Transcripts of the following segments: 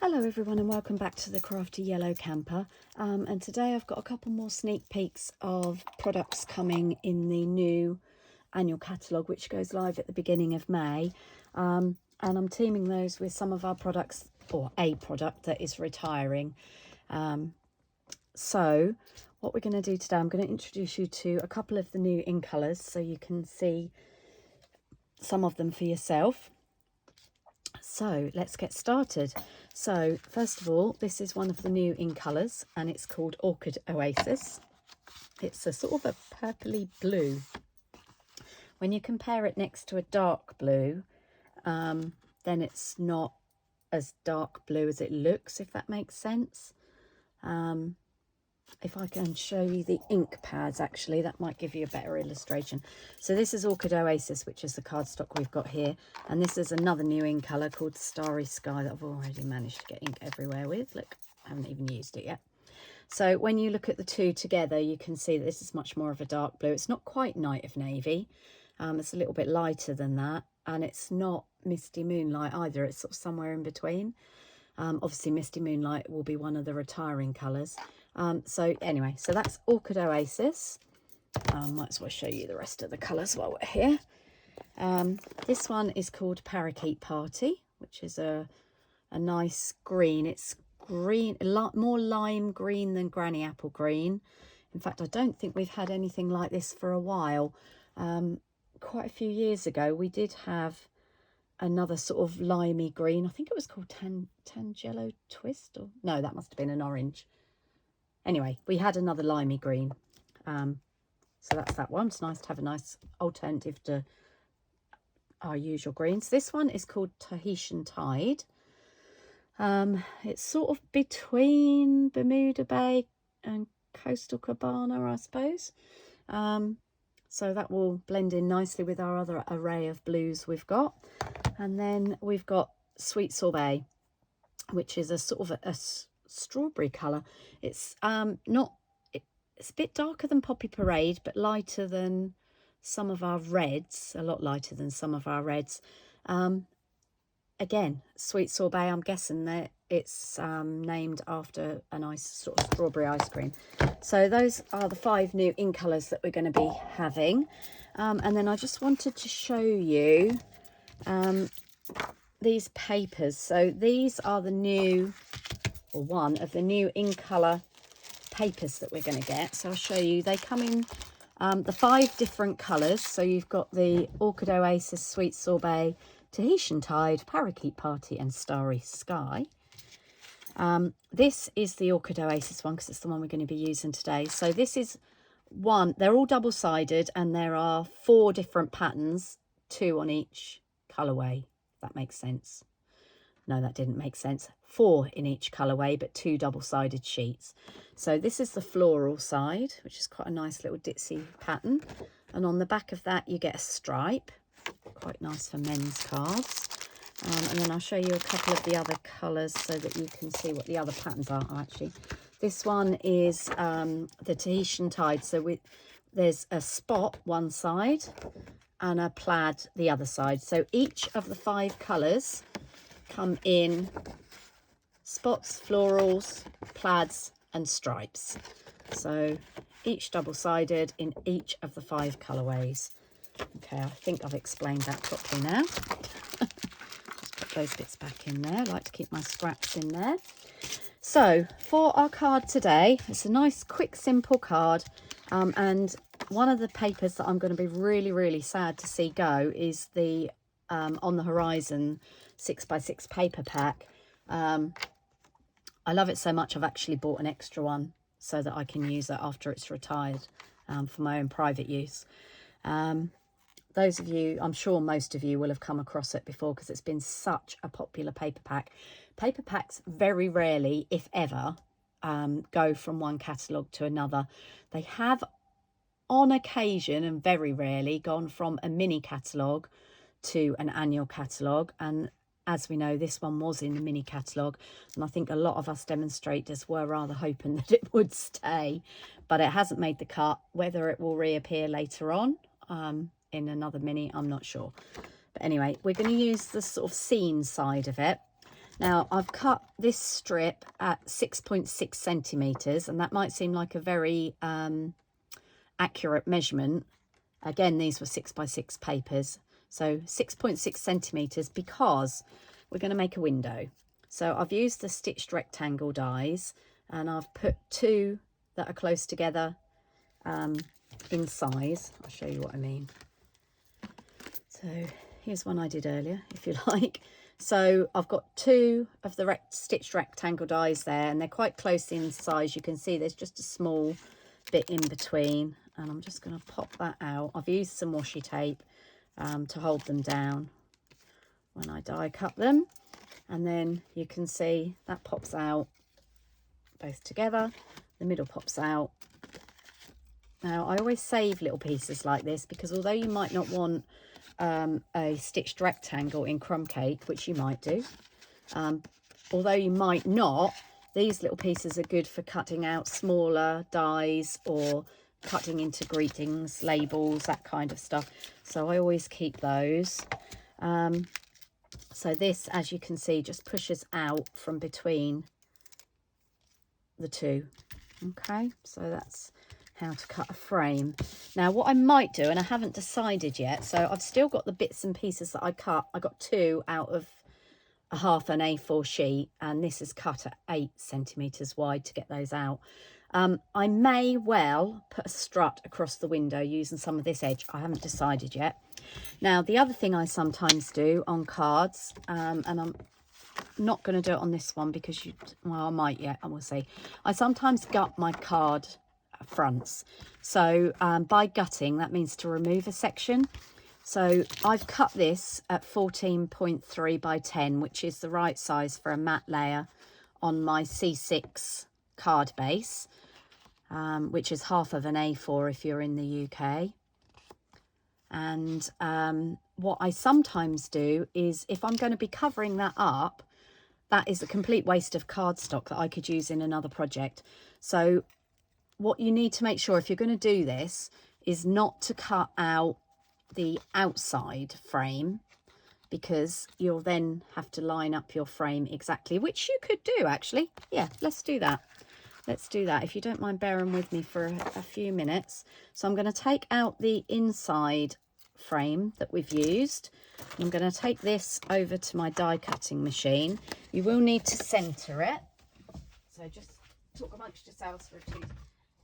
Hello everyone and welcome back to the Crafty Yellow Camper, and today I've got a couple more sneak peeks of products coming in the new annual catalogue which goes live at the beginning of May, and I'm teaming those with some of our products, or a product that is retiring. So what we're going to do today, I'm going to introduce you to a couple of the new in colours so you can see some of them for yourself. So let's get started. So first of all, this is one of the new in colours and it's called Orchid Oasis. It's a sort of a purpley blue. When you compare it next to a dark blue, then it's not as dark blue as it looks, if that makes sense. If I can show you the ink pads, actually, that might give you a better illustration. So this is Orchid Oasis, which is the cardstock we've got here. And this is another new ink colour called Starry Sky that I've already managed to get ink everywhere with. Look, I haven't even used it yet. So when you look at the two together, you can see that this is much more of a dark blue. It's not quite Night of Navy. It's a little bit lighter than that. And it's not Misty Moonlight either. It's sort of somewhere in between. Obviously, Misty Moonlight will be one of the retiring colours. So anyway, so that's Orchid Oasis. Might as well show you the rest of the colours while we're here. This one is called Parakeet Party, which is a nice green. It's green, a lot more lime green than Granny Apple Green. In fact, I don't think we've had anything like this for a while. Quite a few years ago, we did have another sort of limey green. I think it was called Tangelo Twist, or no, that must have been an orange. Anyway, we had another limey green. So that's that one. It's nice to have a nice alternative to our usual greens. This one is called Tahitian Tide. It's sort of between Bermuda Bay and Coastal Cabana, I suppose. So that will blend in nicely with our other array of blues we've got. And then we've got Sweet Sorbet, which is a sort of a strawberry colour. It's it's a bit darker than Poppy Parade, but lighter than some of our reds, a lot lighter than some of our reds. Again, Sweet Sorbet, I'm guessing that it's named after a nice sort of strawberry ice cream. So those are the 5 new in colours that we're going to be having. And then I just wanted to show you these papers. So these are the new, or one of the new in colour papers that we're going to get. So I'll show you. They come in the 5 different colours. So you've got the Orchid Oasis, Sweet Sorbet, Tahitian Tide, Parakeet Party and Starry Sky. This is the Orchid Oasis one because it's the one we're going to be using today. So this is one, they're all double-sided and there are 4 different patterns, 2 on each colourway, if that makes sense. No, that didn't make sense. 4 in each colourway, but 2 double-sided sheets. So this is the floral side, which is quite a nice little ditzy pattern. And on the back of that, you get a stripe. Quite nice for men's cards. And then I'll show you a couple of the other colours so that you can see what the other patterns are. Actually, this one is the Tahitian Tide. So there's a spot one side and a plaid the other side. So each of the 5 colours come in spots, florals, plaids and stripes. So each double-sided in each of the 5 colourways. Okay, I think I've explained that properly now. Just put those bits back in there. I like to keep my scraps in there. So for our card today, it's a nice, quick, simple card. And one of the papers that I'm going to be really, really sad to see go is the On the Horizon 6x6 paper pack. I love it so much I've actually bought an extra one so that I can use it after it's retired for my own private use. Those of you, I'm sure most of you will have come across it before because it's been such a popular paper pack. Paper packs very rarely, if ever, go from one catalogue to another. They have on occasion and very rarely gone from a mini catalogue to an annual catalogue, and as we know, this one was in the mini catalogue, and I think a lot of us demonstrators were rather hoping that it would stay, but it hasn't made the cut. Whether it will reappear later on in another mini, I'm not sure. But anyway, we're going to use the sort of scene side of it. Now I've cut this strip at 6.6 centimetres, and that might seem like a very accurate measurement. Again, these were 6x6 papers, so 6.6 centimetres, because we're going to make a window. So I've used the stitched rectangle dies, and I've put 2 that are close together in size. I'll show you what I mean. So here's one I did earlier, if you like. So I've got 2 of the stitched rectangle dies there, and they're quite close in size. You can see there's just a small bit in between, and I'm just going to pop that out. I've used some washi tape to hold them down when I die cut them, and then you can see that pops out both together. The middle pops out. Now I always save little pieces like this, because although you might not want a stitched rectangle in crumb cake, which you might do, although you might not, these little pieces are good for cutting out smaller dies or cutting into greetings, labels, that kind of stuff. So I always keep those. So this, as you can see, just pushes out from between the 2. Okay, so that's how to cut a frame. Now what I might do, and I haven't decided yet, so I've still got the bits and pieces that I cut. I got 2 out of a half an A4 sheet, and this is cut at 8 centimetres wide to get those out. I may well put a strut across the window using some of this edge. I haven't decided yet. Now the other thing I sometimes do on cards, and I'm not going to do it on this one because well, I might yet, I will see. I sometimes gut my card fronts. So by gutting, that means to remove a section. So I've cut this at 14.3 by 10, which is the right size for a matte layer on my C6 card base, which is half of an A4 if you're in the UK. And what I sometimes do is, if I'm going to be covering that up, that is a complete waste of cardstock that I could use in another project. So what you need to make sure, if you're going to do this, is not to cut out the outside frame, because you'll then have to line up your frame exactly, which you could do actually. Yeah, let's do that. Let's do that, if you don't mind bearing with me for a few minutes. So I'm going to take out the inside frame that we've used. I'm going to take this over to my die cutting machine. You will need to center it, so just talk amongst yourselves for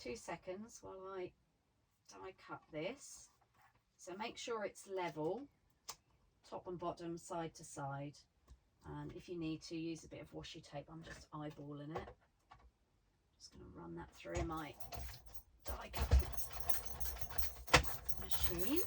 two seconds while I die cut this. So make sure it's level, top and bottom, side to side. And if you need to, use a bit of washi tape. I'm just eyeballing it. Just going to run that through my die cutting machine.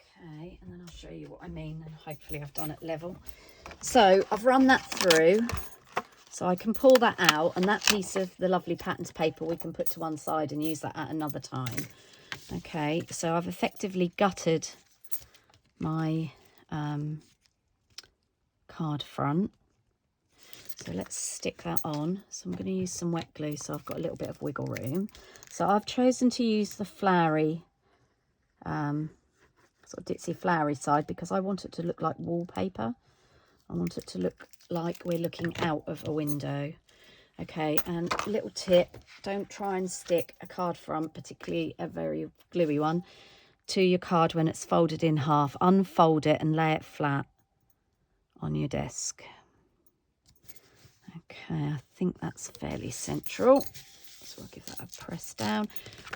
Okay, and then I'll show you what I mean, and hopefully I've done it level. So I've run that through. So I can pull that out, and that piece of the lovely patterned paper we can put to one side and use that at another time. Okay, so I've effectively gutted my card front. So let's stick that on. So I'm going to use some wet glue, so I've got a little bit of wiggle room. So I've chosen to use the flowery, sort of ditzy flowery side, because I want it to look like wallpaper. I want it to look like we're looking out of a window. Okay, and a little tip, don't try and stick a card front, particularly a very gluey one, to your card when it's folded in half. Unfold it and lay it flat on your desk. Okay, I think that's fairly central. So I'll give that a press down.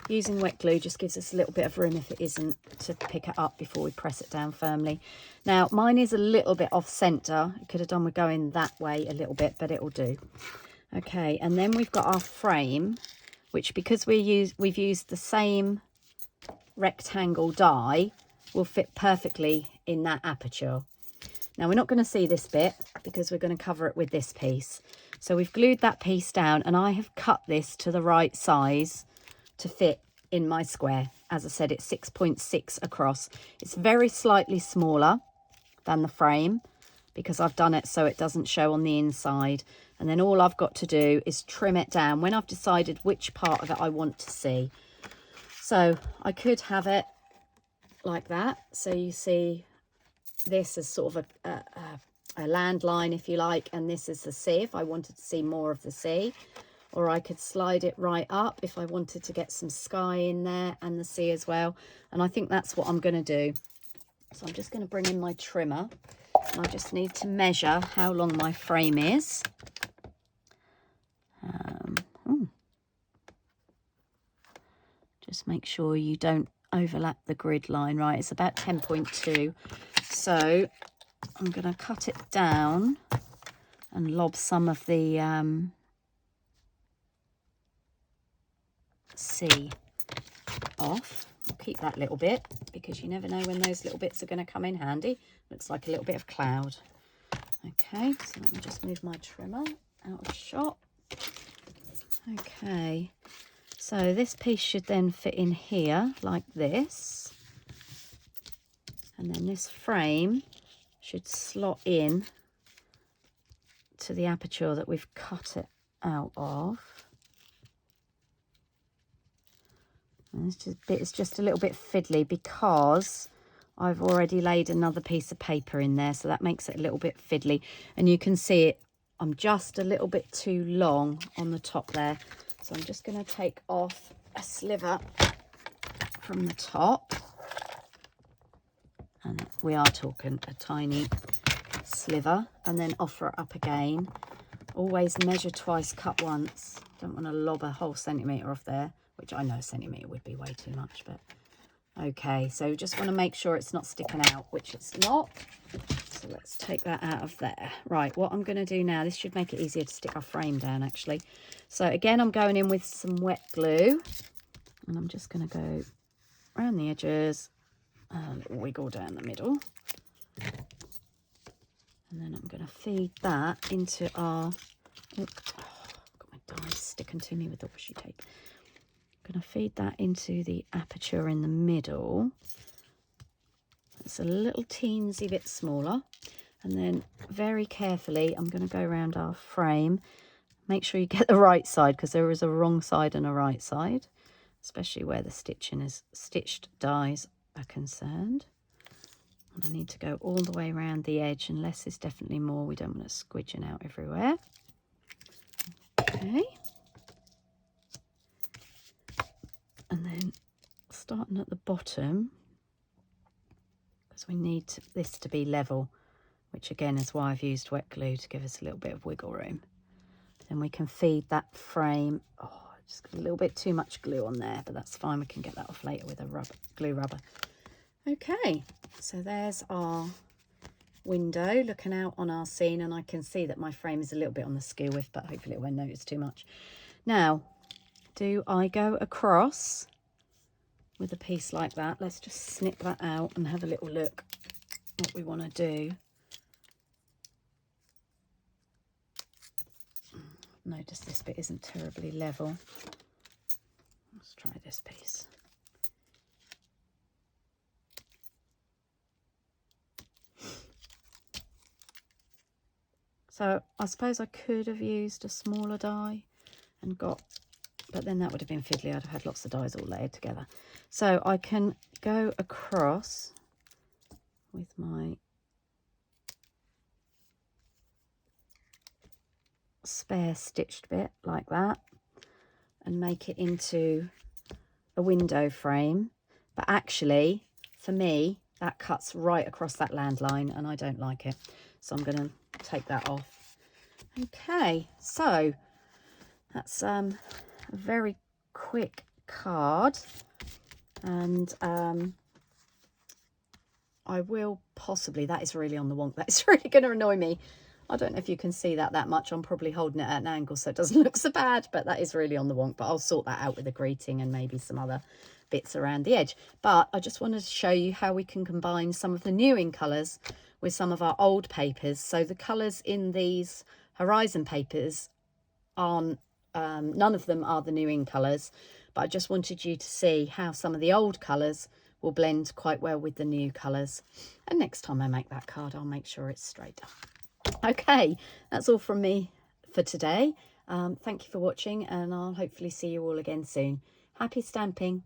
Using wet glue just gives us a little bit of room, if it isn't, to pick it up before we press it down firmly. Now mine is a little bit off center. I could have done with going that way a little bit, but it'll do. Okay, and then we've got our frame, which, because we've used the same rectangle die, will fit perfectly in that aperture. Now we're not going to see this bit because we're going to cover it with this piece. So we've glued that piece down, and I have cut this to the right size to fit in my square. As I said, it's 6.6 across. It's very slightly smaller than the frame because I've done it so it doesn't show on the inside. And then all I've got to do is trim it down when I've decided which part of it I want to see. So I could have it like that. So you see this is sort of a landline, if you like, and this is the sea if I wanted to see more of the sea. Or I could slide it right up if I wanted to get some sky in there and the sea as well. And I think that's what I'm going to do. So I'm just going to bring in my trimmer. And I just need to measure how long my frame is. Just make sure you don't overlap the grid line, right? It's about 10.2. So I'm going to cut it down and lob some of the C off. I'll keep that little bit because you never know when those little bits are going to come in handy. Looks like a little bit of cloud. Okay, so let me just move my trimmer out of shot. Okay, so this piece should then fit in here like this. And then this frame should slot in to the aperture that we've cut it out of. And this bit is just a little bit fiddly because I've already laid another piece of paper in there, so that makes it a little bit fiddly. And you can see it, I'm just a little bit too long on the top there. So I'm just going to take off a sliver from the top. And we are talking a tiny sliver, and then offer it up again. Always measure twice, cut once. Don't want to lob a whole centimetre off there, which I know a centimetre would be way too much, but okay. So just want to make sure it's not sticking out, which it's not. So let's take that out of there. Right, what I'm going to do now, this should make it easier to stick our frame down actually. So again, I'm going in with some wet glue, and I'm just going to go around the edges, a little wiggle down the middle. And then I'm going to feed that into our, got my dies sticking to me with the washi tape. I'm going to feed that into the aperture in the middle. It's a little teensy bit smaller. And then very carefully, I'm going to go around our frame. Make sure you get the right side, because there is a wrong side and a right side, especially where the stitched dies are concerned. And I need to go all the way around the edge, and less is definitely more. We don't want it squidging out everywhere. Okay. And then starting at the bottom, because we need this to be level, which again is why I've used wet glue to give us a little bit of wiggle room. Then we can feed that frame. Oh, just got a little bit too much glue on there, but that's fine. We can get that off later with a glue rubber. Okay, so there's our window looking out on our scene, and I can see that my frame is a little bit on the skew width, but hopefully it won't notice too much. Now, do I go across with a piece like that? Let's just snip that out and have a little look what we want to do. Notice this bit isn't terribly level. Let's try this piece. So I suppose I could have used a smaller die and got, but then that would have been fiddly. I'd have had lots of dies all layered together. So I can go across with my spare stitched bit like that and make it into a window frame. But actually, for me, that cuts right across that landline and I don't like it. So I'm going to take that off. Okay, so that's a very quick card, and I will possibly, that is really on the wonk, that's really going to annoy me. I don't know if you can see that much. I'm probably holding it at an angle so it doesn't look so bad, but that is really on the wonk. But I'll sort that out with a greeting and maybe some other bits around the edge. But I just wanted to show you how we can combine some of the new in colours with some of our old papers. So the colours in these Horizon papers aren't, none of them are the new in colours, but I just wanted you to see how some of the old colours will blend quite well with the new colours. And next time I make that card, I'll make sure it's straight up. Okay, that's all from me for today. Thank you for watching, and I'll hopefully see you all again soon. Happy stamping.